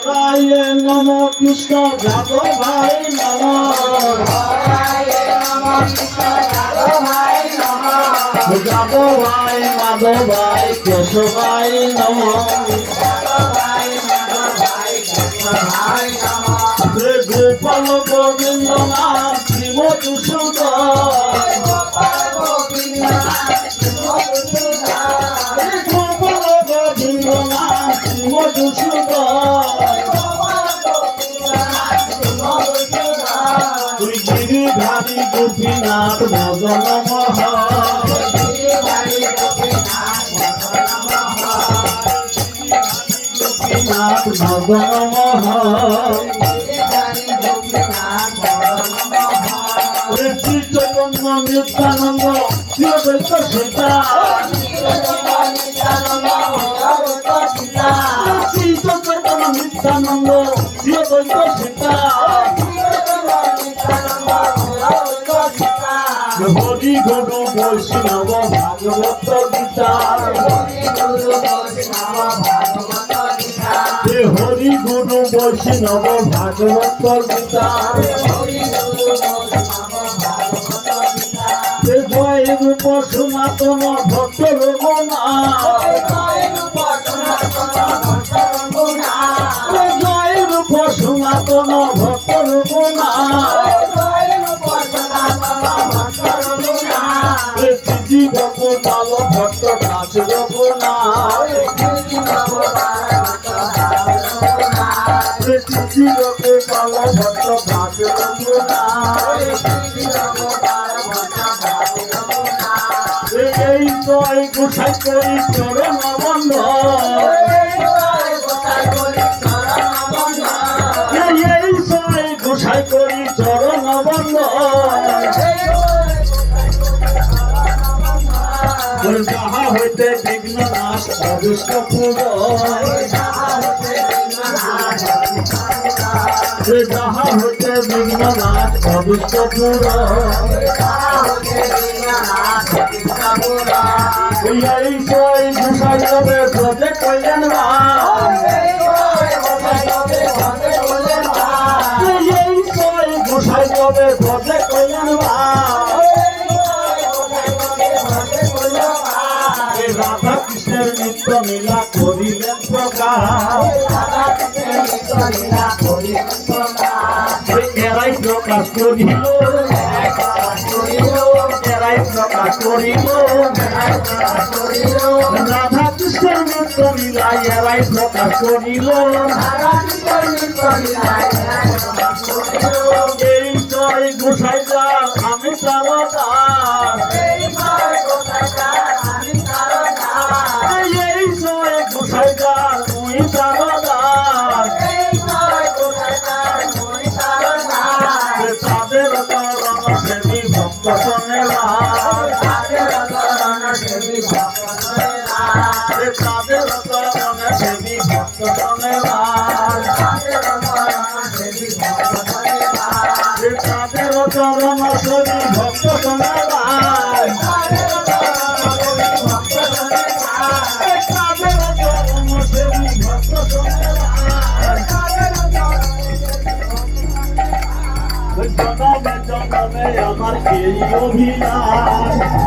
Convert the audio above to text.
হরায়ে নম কৃষ্ণ যাদবায় নম হরায়ে নম কৃষ্ণ যাদবায় নম যাদবায় মাধবায় কেশবায় নম যাদবায় মাধবায় কেশবায় নম শ্রী গোপাল গোবিন্দ নাম শ্রী মধুসূদন গোপাল গোবিন্দ মধুসূদন গোপাল গোবিন্দ নাম শ্রী মধুসূদন তুই গিরিধারী গোপীনাথ ভজন মহ গোপীনাথ ভজন মহ শ্রী চৈতন্য নিত্যানন্দ শ্রী অদ্বৈত সীতা শ্রী চৈতন্য নিত্যানন্দ শ্রী অদ্বৈত সীতা হরি গুরু বৈষ্ণব ভাগবত গীতা হরি গুরু বৈষ্ণব ভাগবত গীতা জয় রূপ সনাতন ভক্ত রঘুনা জয় রূপ সনাতন ভক্ত রঘুনা গোপাল ভক্ত দাস রঘুনা গোপাল ভক্ত দাস রঘুনা এই জয় গোসাই করি চরণ বন্ধ এই জয় গোসাই করি চরণ বন্ধ যাহা হইতে বিঘ্ন নাশ অদৃষ্ট পূর্ব যাহা হইতে বিঘ্ন নাশ অদৃষ্ট পূর্ব এই জয় গোসাই তবে ব্রজে কল্যাণ এই জয় গোসাই তবে ব্রজে কল্যাণ রাধা কৃষ্ণের নিত্য লীলা করিলেন প্রকাশ এরাই প্রকাশ করিল এরাই প্রকাশ করিল রাধা কৃষ্ণের নিত্য লীলা এরাই প্রকাশ করিল এই জয় গোসাই যার আমি সারদার এই জয় গোসাই যার মুই সারদার তাদের চরণ সেবী ভক্ত শোনেলা তাদের চরণ সেবী ভক্ত শোনেলা তাদের চরণ সেবী ভক্ত শোনেলা জনমে জনমে আমার এই অভিলাষ